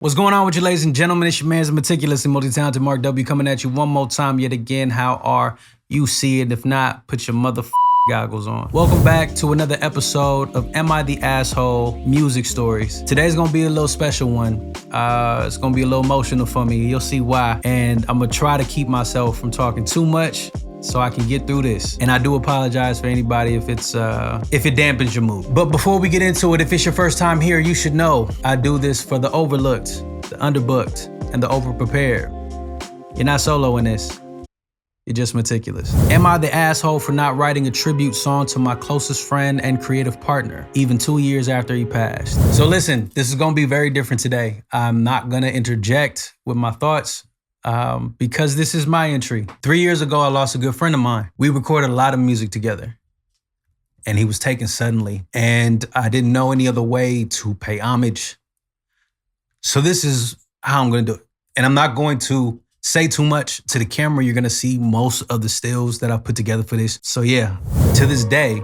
What's going on with you, ladies and gentlemen? It's your man's meticulous and multi-talented Mark W coming at you one more time yet again. How are you? See it? If not, put your goggles on. Welcome back to another episode of Am I the Asshole Music Stories. Today's gonna be a little special one. It's gonna be a little emotional for me. You'll see why. And I'm gonna try to keep myself from talking too much so I can get through this. And I do apologize for anybody if it dampens your mood. But before we get into it, if it's your first time here, you should know I do this for the overlooked, the underbooked, and the overprepared. You're not solo in this. You're just meticulous. Am I the asshole for not writing a tribute song to my closest friend and creative partner, even 2 years after he passed? So listen, this is gonna be very different today. I'm not gonna interject with my thoughts because this is my entry. 3 years ago, I lost a good friend of mine. We recorded a lot of music together and he was taken suddenly and I didn't know any other way to pay homage. So this is how I'm gonna do it. And I'm not going to say too much to the camera. You're gonna see most of the stills that I put together for this. So yeah, to this day,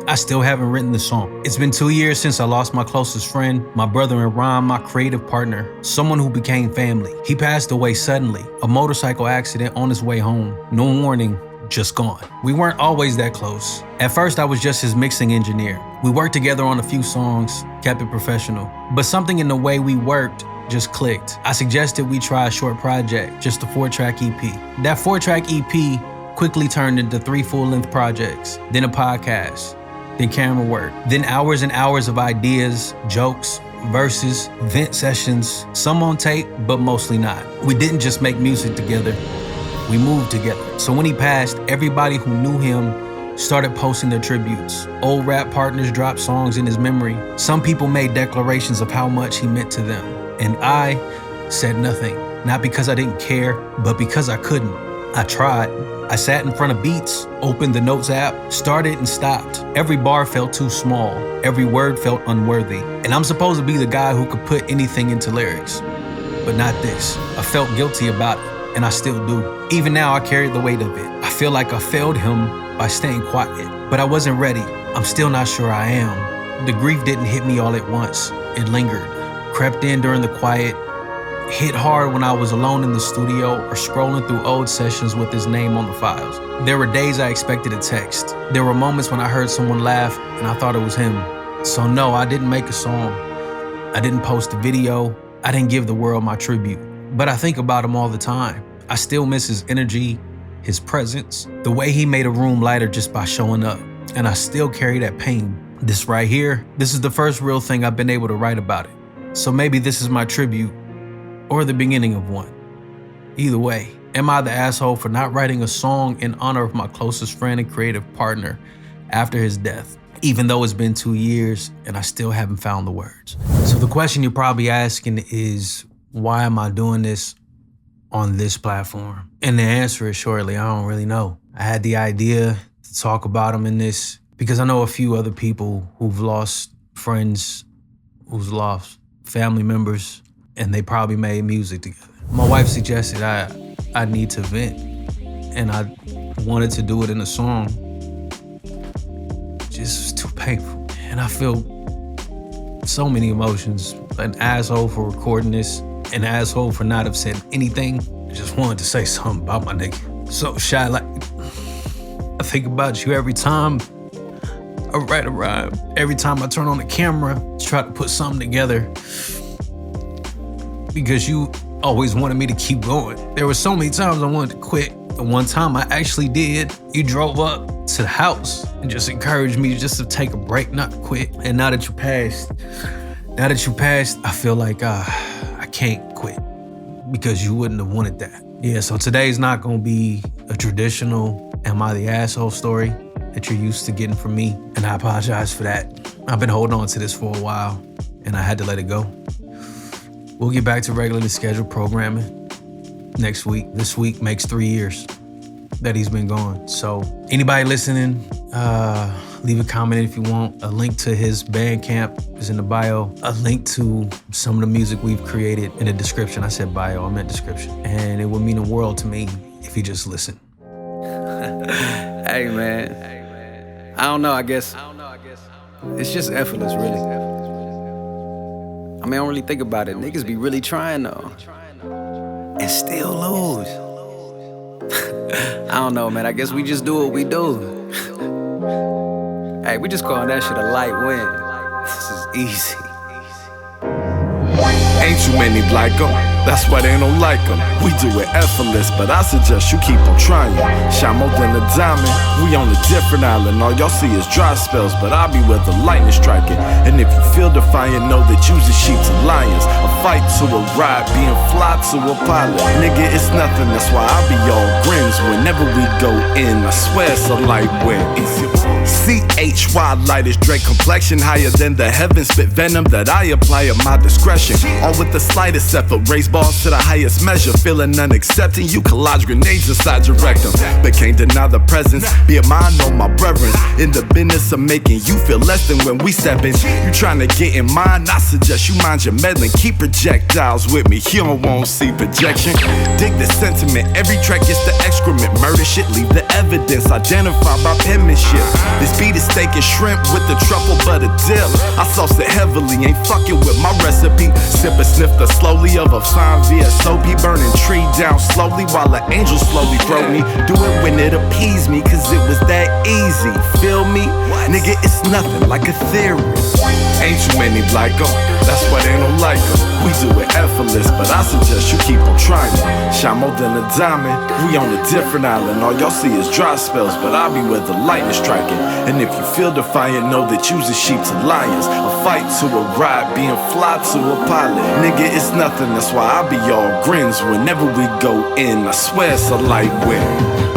I still haven't written the song. It's been 2 years since I lost my closest friend, my brother in rhyme, my creative partner, someone who became family. He passed away suddenly, a motorcycle accident on his way home. No warning, just gone. We weren't always that close. At first, I was just his mixing engineer. We worked together on a few songs, kept it professional. But something in the way we worked just clicked. I suggested we try a short project, just a 4-track EP. That 4-track EP quickly turned into 3 full-length projects, then a podcast, then camera work, then hours and hours of ideas, jokes, verses, vent sessions, some on tape, but mostly not. We didn't just make music together, we moved together. So when he passed, everybody who knew him started posting their tributes. Old rap partners dropped songs in his memory. Some people made declarations of how much he meant to them. And I said nothing, not because I didn't care, but because I couldn't. I tried. I sat in front of beats, opened the notes app, started and stopped. Every bar felt too small. Every word felt unworthy. And I'm supposed to be the guy who could put anything into lyrics, but not this. I felt guilty about it, and I still do. Even now, I carry the weight of it. I feel like I failed him by staying quiet, but I wasn't ready. I'm still not sure I am. The grief didn't hit me all at once. It lingered, crept in during the quiet, hit hard when I was alone in the studio or scrolling through old sessions with his name on the files. There were days I expected a text. There were moments when I heard someone laugh and I thought it was him. So no, I didn't make a song. I didn't post a video. I didn't give the world my tribute. But I think about him all the time. I still miss his energy, his presence, the way he made a room lighter just by showing up. And I still carry that pain. This right here, this is the first real thing I've been able to write about it. So maybe this is my tribute, or the beginning of one. Either way, am I the asshole for not writing a song in honor of my closest friend and creative partner after his death, even though it's been 2 years and I still haven't found the words? So the question you're probably asking is, why am I doing this on this platform? And the answer is shortly, I don't really know. I had the idea to talk about him in this because I know a few other people who've lost friends, who's lost family members, and they probably made music together. My wife suggested I need to vent, and I wanted to do it in a song. It just was too painful. And I feel so many emotions. An asshole for recording this, an asshole for not have said anything. I just wanted to say something about my nigga. So Chylite, I think about you every time I write a rhyme. Every time I turn on the camera, try to put something together. Because you always wanted me to keep going. There were so many times I wanted to quit. And one time I actually did. You drove up to the house and just encouraged me just to take a break, not to quit. And now that you passed, I feel like I can't quit because you wouldn't have wanted that. Yeah, so today's not gonna be a traditional Am I the Asshole story that you're used to getting from me. And I apologize for that. I've been holding on to this for a while and I had to let it go. We'll get back to regularly scheduled programming next week. This week makes 3 years that he's been gone. So anybody listening, leave a comment if you want. A link to his Bandcamp is in the bio. A link to some of the music we've created in the description. I said bio, I meant description. And it would mean the world to me if you just listen. Hey man, I don't know, I guess it's just effortless, really. I mean, I don't really think about it. Niggas be really trying though, and still lose. I don't know, man. I guess we just do what we do. Hey, we just calling that shit a light win. This is easy. Ain't too many like them, that's why they don't like them. We do it effortless, but I suggest you keep on trying. Shine more than a diamond, we on a different island. All y'all see is dry spells, but I'll be where the lightning striking. And if you feel defiant, know that you's the sheep to lions. A fight to a ride, being fly to a pilot. Nigga, it's nothing, that's why I be all grins whenever we go in. I swear it's a light win. CHY light is Drake complexion, higher than the heavens, spit venom that I apply at my discretion. All with the slightest effort, raise balls to the highest measure. Feeling unaccepting, you collage grenades inside your rectum, but can't deny the presence. Be a mind on my brethren, in the business of making you feel less than when we step in. You tryna get in mine, I suggest you mind your meddling. Keep projectiles with me, you don't want see projection. Dig the sentiment, every track gets the excrement. Murder shit, leave the evidence, identified by penmanship. This beat is steak and shrimp with the truffle butter dip. I sauce it heavily, ain't fucking with my recipe. Sip and sniff the slowly of a fine VSOP. Burning tree down slowly while an angel slowly throw me. Do it when it appease me, cause it was that easy. Feel me? Nigga, it's nothing like a theory. Ain't too many like them, that's why they don't like them. We do it effortless, but I suggest you keep on trying. Shine more than a diamond, we on a different island. All y'all see is dry spells, but I'll be where the lightning striking. And if you feel defiant, know that you's the sheep to lions. A fight to a ride, being fly to a pilot. Nigga, it's nothing, that's why I be all grins whenever we go in. I swear it's a light win.